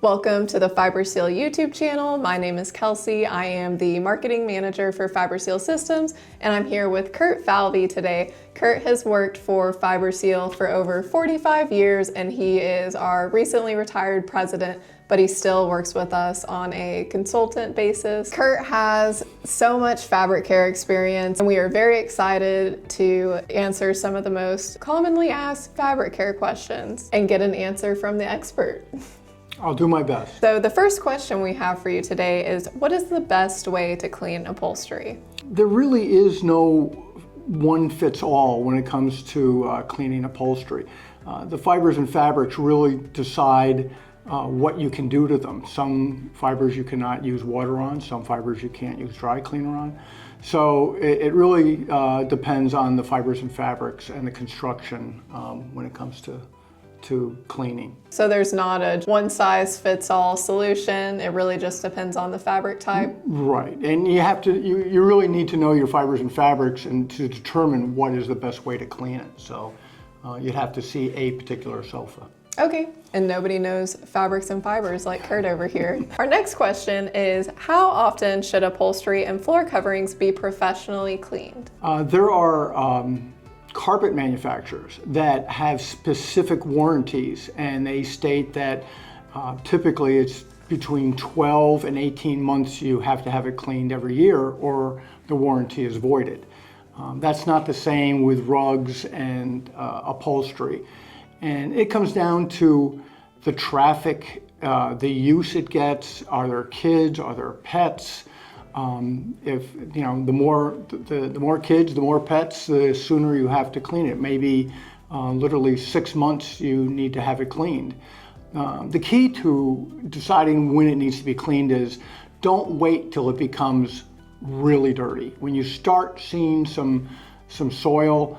Welcome to the FiberSeal YouTube channel. My name is Kelsey. I am the marketing manager for FiberSeal Systems, and I'm here with Kurt Falvey today. Kurt has worked for FiberSeal for over 45 years, and he is our recently retired president, but he still works with us on a consultant basis. Kurt has so much fabric care experience, and we are very excited to answer some of the most commonly asked fabric care questions and get an answer from the expert. I'll do my best. So the first question we have for you today is, what is the best way to clean upholstery? There really is no one fits all when it comes to cleaning upholstery. The fibers and fabrics really decide what you can do to them. Some fibers you cannot use water on, some fibers you can't use dry cleaner on. So it really depends on the fibers and fabrics and the construction when it comes to cleaning. So there's not a one-size-fits-all solution. It really just depends on the fabric type. Right, and you really need to know your fibers and fabrics and to determine what is the best way to clean it. So you'd have to see a particular sofa. Okay, and nobody knows fabrics and fibers like Kurt over here. Our next question is, how often should upholstery and floor coverings be professionally cleaned? There are carpet manufacturers that have specific warranties, and they state that typically it's between 12 and 18 months you have to have it cleaned every year or the warranty is voided. That's not the same with rugs and upholstery. And it comes down to the traffic, the use it gets. Are there kids? Are there pets? If you know, the more kids, the more pets, the sooner you have to clean it. Maybe literally 6 months you need to have it cleaned. The key to deciding when it needs to be cleaned is don't wait till it becomes really dirty. When you start seeing some soil,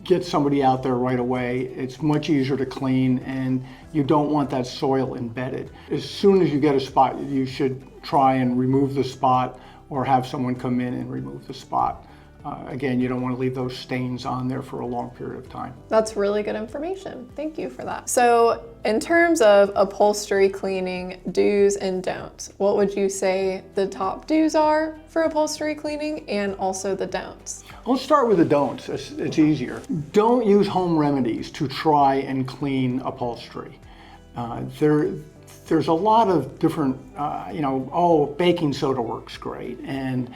get somebody out there right away. It's much easier to clean, and you don't want that soil embedded. As soon as you get a spot, you should try and remove the spot or have someone come in and remove the spot. Again, you don't want to leave those stains on there for a long period of time. That's really good information. Thank you for that. So in terms of upholstery cleaning do's and don'ts, what would you say the top do's are for upholstery cleaning and also the don'ts? Let's start with the don'ts. It's easier. Don't use home remedies to try and clean upholstery. There's a lot of different, baking soda works great, and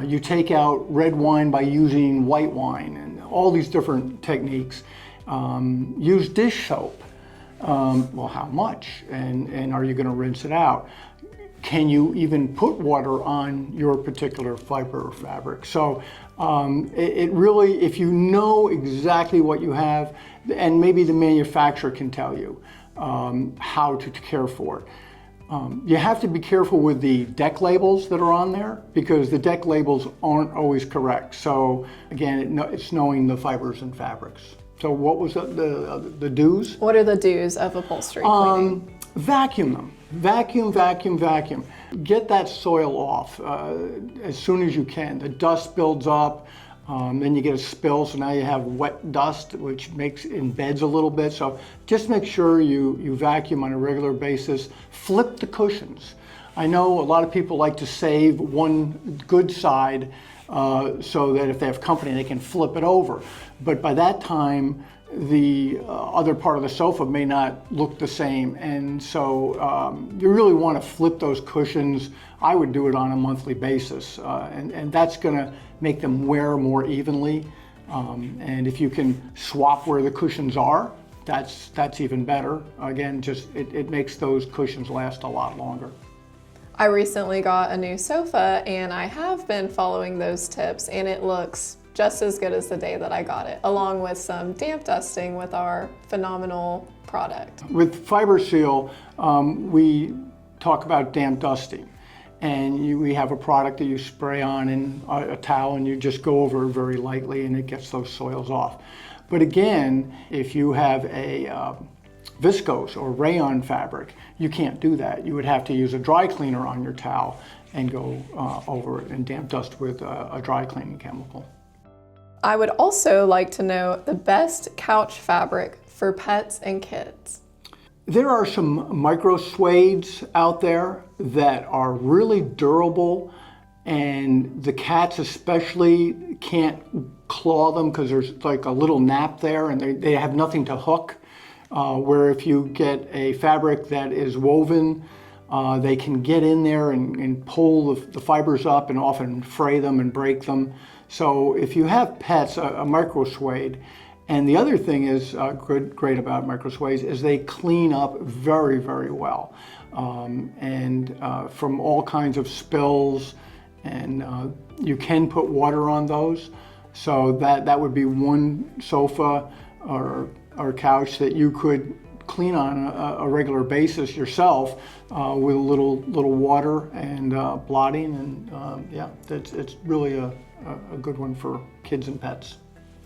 you take out red wine by using white wine, and all these different techniques. Use dish soap. Well, how much? And are you going to rinse it out? Can you even put water on your particular fiber or fabric? So it really, if you know exactly what you have, and maybe the manufacturer can tell you how to care for it. You have to be careful with the deck labels that are on there, because the deck labels aren't always correct. So again, it's knowing the fibers and fabrics. So what was the do's? What are the do's of upholstery cleaning? Vacuum them. Vacuum, vacuum, vacuum. Get that soil off as soon as you can. The dust builds up. Then you get a spill, so now you have wet dust, which embeds a little bit. So just make sure you vacuum on a regular basis. Flip the cushions. I know a lot of people like to save one good side so that if they have company, they can flip it over. But by that time, the other part of the sofa may not look the same. And so you really want to flip those cushions. I would do it on a monthly basis. And that's going to make them wear more evenly. And if you can swap where the cushions are, that's even better. Again, just it makes those cushions last a lot longer. I recently got a new sofa, and I have been following those tips, and it looks just as good as the day that I got it, along with some damp dusting with our phenomenal product. With FiberSeal, we talk about damp dusting. And we have a product that you spray on in a towel, and you just go over it very lightly, and it gets those soils off. But again, if you have a viscose or rayon fabric, you can't do that. You would have to use a dry cleaner on your towel and go over it and damp dust with a dry cleaning chemical. I would also like to know the best couch fabric for pets and kids. There are some micro suedes out there that are really durable, and the cats especially can't claw them because there's like a little nap there and they have nothing to hook. Where if you get a fabric that is woven, they can get in there and pull the fibers up and often fray them and break them. So if you have pets, a micro suede. And the other thing is great about micro suedes is they clean up very, very well. From all kinds of spills, and you can put water on those. So that would be one sofa or couch that you could clean on a regular basis yourself with a little water and blotting, and yeah, it's really a good one for kids and pets.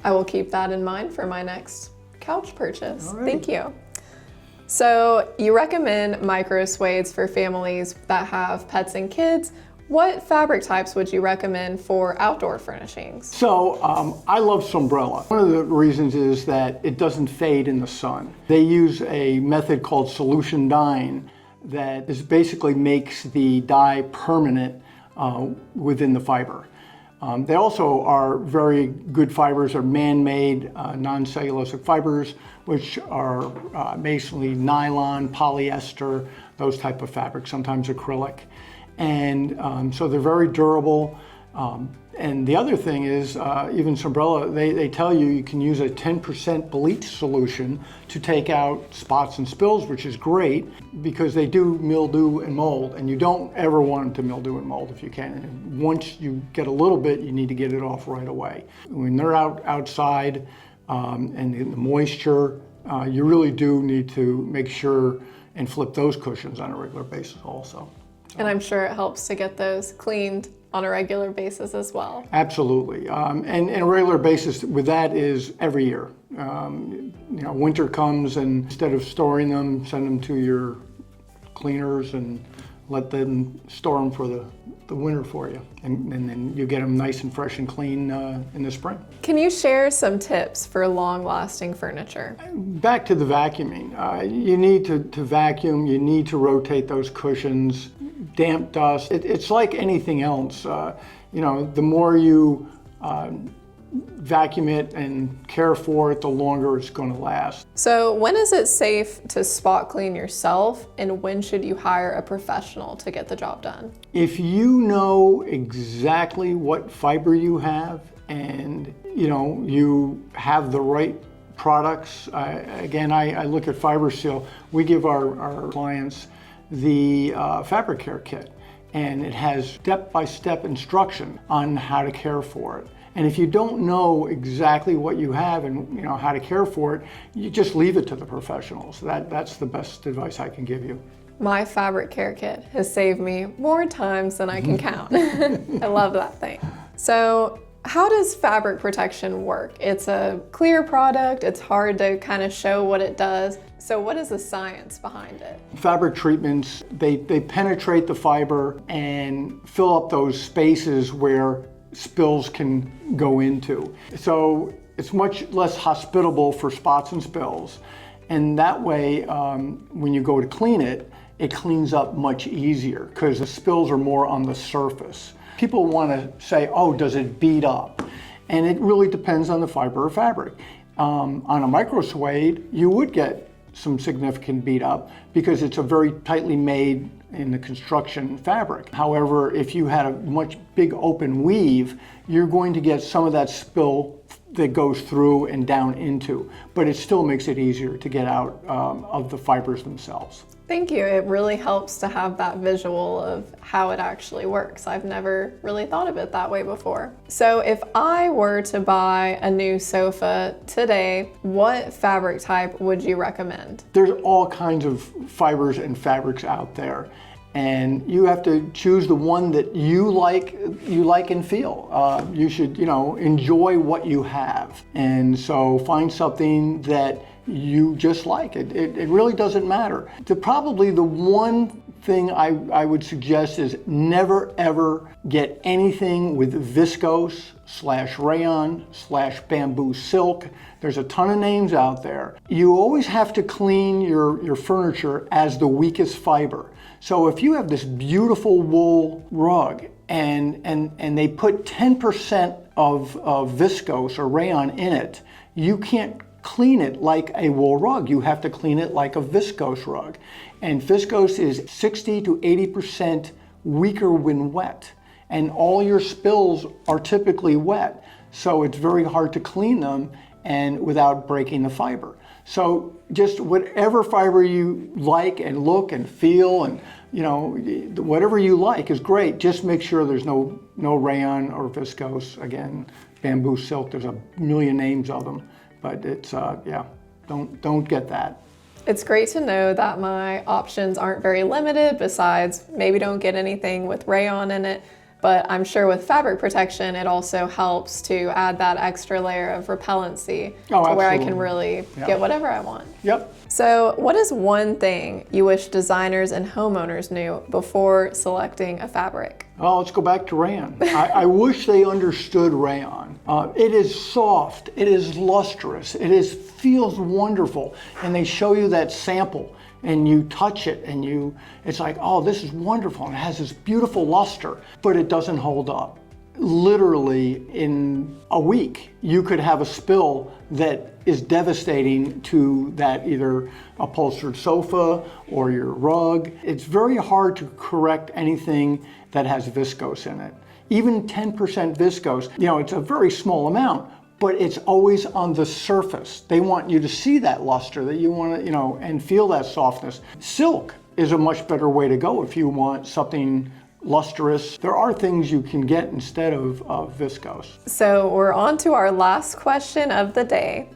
I will keep that in mind for my next couch purchase. All right. Thank you. So you recommend micro suedes for families that have pets and kids. What fabric types would you recommend for outdoor furnishings? So I love Sombrella. One of the reasons is that it doesn't fade in the sun. They use a method called solution dyeing that basically makes the dye permanent within the fiber. They also are very good fibers, are man-made non-cellulosic fibers, which are basically nylon, polyester, those type of fabrics, sometimes acrylic. And so they're very durable. And the other thing is, even Sombrella, they tell you can use a 10% bleach solution to take out spots and spills, which is great because they do mildew and mold, and you don't ever want them to mildew and mold if you can. And once you get a little bit, you need to get it off right away. When they're outside and in the moisture, you really do need to make sure and flip those cushions on a regular basis also. And I'm sure it helps to get those cleaned on a regular basis as well. Absolutely, and a regular basis with that is every year. Winter comes, and instead of storing them, send them to your cleaners and let them store them for the winter for you, and then you get them nice and fresh and clean in the spring. Can you share some tips for long-lasting furniture? Back to the vacuuming. You need to vacuum. You need to rotate those cushions. Damp dust. It's like anything else. The more you vacuum it and care for it, the longer it's going to last. So when is it safe to spot clean yourself, and when should you hire a professional to get the job done? If you know exactly what fiber you have and you have the right products, I look at Fiber Seal. We give our clients the fabric care kit, and it has step-by-step instruction on how to care for it. And if you don't know exactly what you have and how to care for it, you just leave it to the professionals. That's the best advice I can give you. My fabric care kit has saved me more times than I can count. I love that thing. So how does fabric protection work? It's a clear product. It's hard to kind of show what it does. So what is the science behind it? Fabric treatments, they penetrate the fiber and fill up those spaces where spills can go into. So it's much less hospitable for spots and spills. And that way, when you go to clean it, it cleans up much easier because the spills are more on the surface. People want to say, oh, does it bead up? And it really depends on the fiber of fabric. On a micro suede, you would get some significant bead up because it's a very tightly made in the construction fabric. However, if you had a much big open weave, you're going to get some of that spill that goes through and down into, but it still makes it easier to get out of the fibers themselves. Thank you. It really helps to have that visual of how it actually works. I've never really thought of it that way before. So if I were to buy a new sofa today, what fabric type would you recommend? There's all kinds of fibers and fabrics out there, and you have to choose the one that you like and feel. You should, enjoy what you have, and so find something that you just like. It really doesn't matter. Probably the one thing I would suggest is never ever get anything with viscose / rayon / bamboo silk. There's a ton of names out there. You always have to clean your furniture as the weakest fiber. So if you have this beautiful wool rug and they put 10% of viscose or rayon in it, you can't clean it like a wool rug. You have to clean it like a viscose rug. And viscose is 60 to 80% weaker when wet. And all your spills are typically wet. So it's very hard to clean them and without breaking the fiber. So just whatever fiber you like and look and feel, and whatever you like is great. Just make sure there's no rayon or viscose. Again, bamboo silk, there's a million names of them. But it's, don't get that. It's great to know that my options aren't very limited, besides maybe don't get anything with rayon in it. But I'm sure with fabric protection, it also helps to add that extra layer of repellency to where I can really get whatever I want. Yep. So what is one thing you wish designers and homeowners knew before selecting a fabric? Well, let's go back to rayon. I wish they understood rayon. It is soft, it is lustrous, feels wonderful, and they show you that sample and you touch it and it's like, oh, this is wonderful, and it has this beautiful luster, but it doesn't hold up. Literally in a week, you could have a spill that is devastating to that either upholstered sofa or your rug. It's very hard to correct anything that has viscose in it. Even 10% viscose, it's a very small amount, but it's always on the surface. They want you to see that luster, that you want to, and feel that softness. Silk is a much better way to go if you want something lustrous. There are things you can get instead of viscose. So we're on to our last question of the day.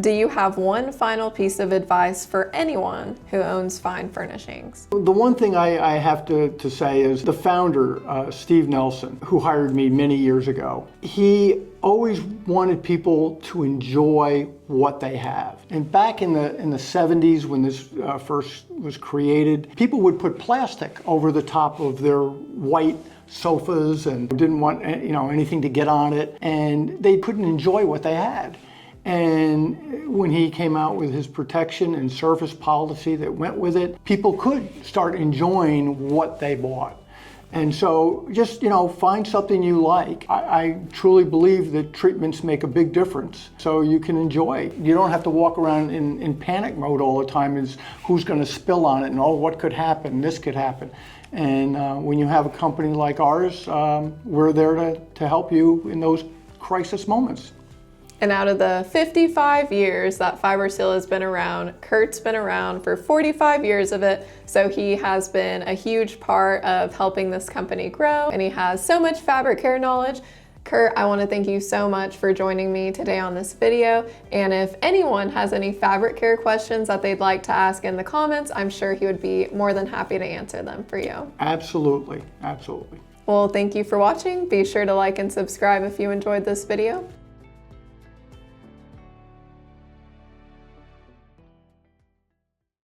Do you have one final piece of advice for anyone who owns fine furnishings? The one thing I have to say is the founder, Steve Nelson, who hired me many years ago, he always wanted people to enjoy what they have. And back in the 70s, when this first was created, people would put plastic over the top of their white sofas and didn't want anything to get on it, and they couldn't enjoy what they had. And when he came out with his protection and service policy that went with it, people could start enjoying what they bought. And so just, find something you like. I truly believe that treatments make a big difference, so you can enjoy. You don't have to walk around in panic mode all the time as who's going to spill on it and what could happen, this could happen. And when you have a company like ours, we're there to help you in those crisis moments. And out of the 55 years that FiberSeal has been around, Kurt's been around for 45 years of it. So he has been a huge part of helping this company grow, and he has so much fabric care knowledge. Kurt, I want to thank you so much for joining me today on this video. And if anyone has any fabric care questions that they'd like to ask in the comments, I'm sure he would be more than happy to answer them for you. Absolutely, absolutely. Well, thank you for watching. Be sure to like and subscribe if you enjoyed this video.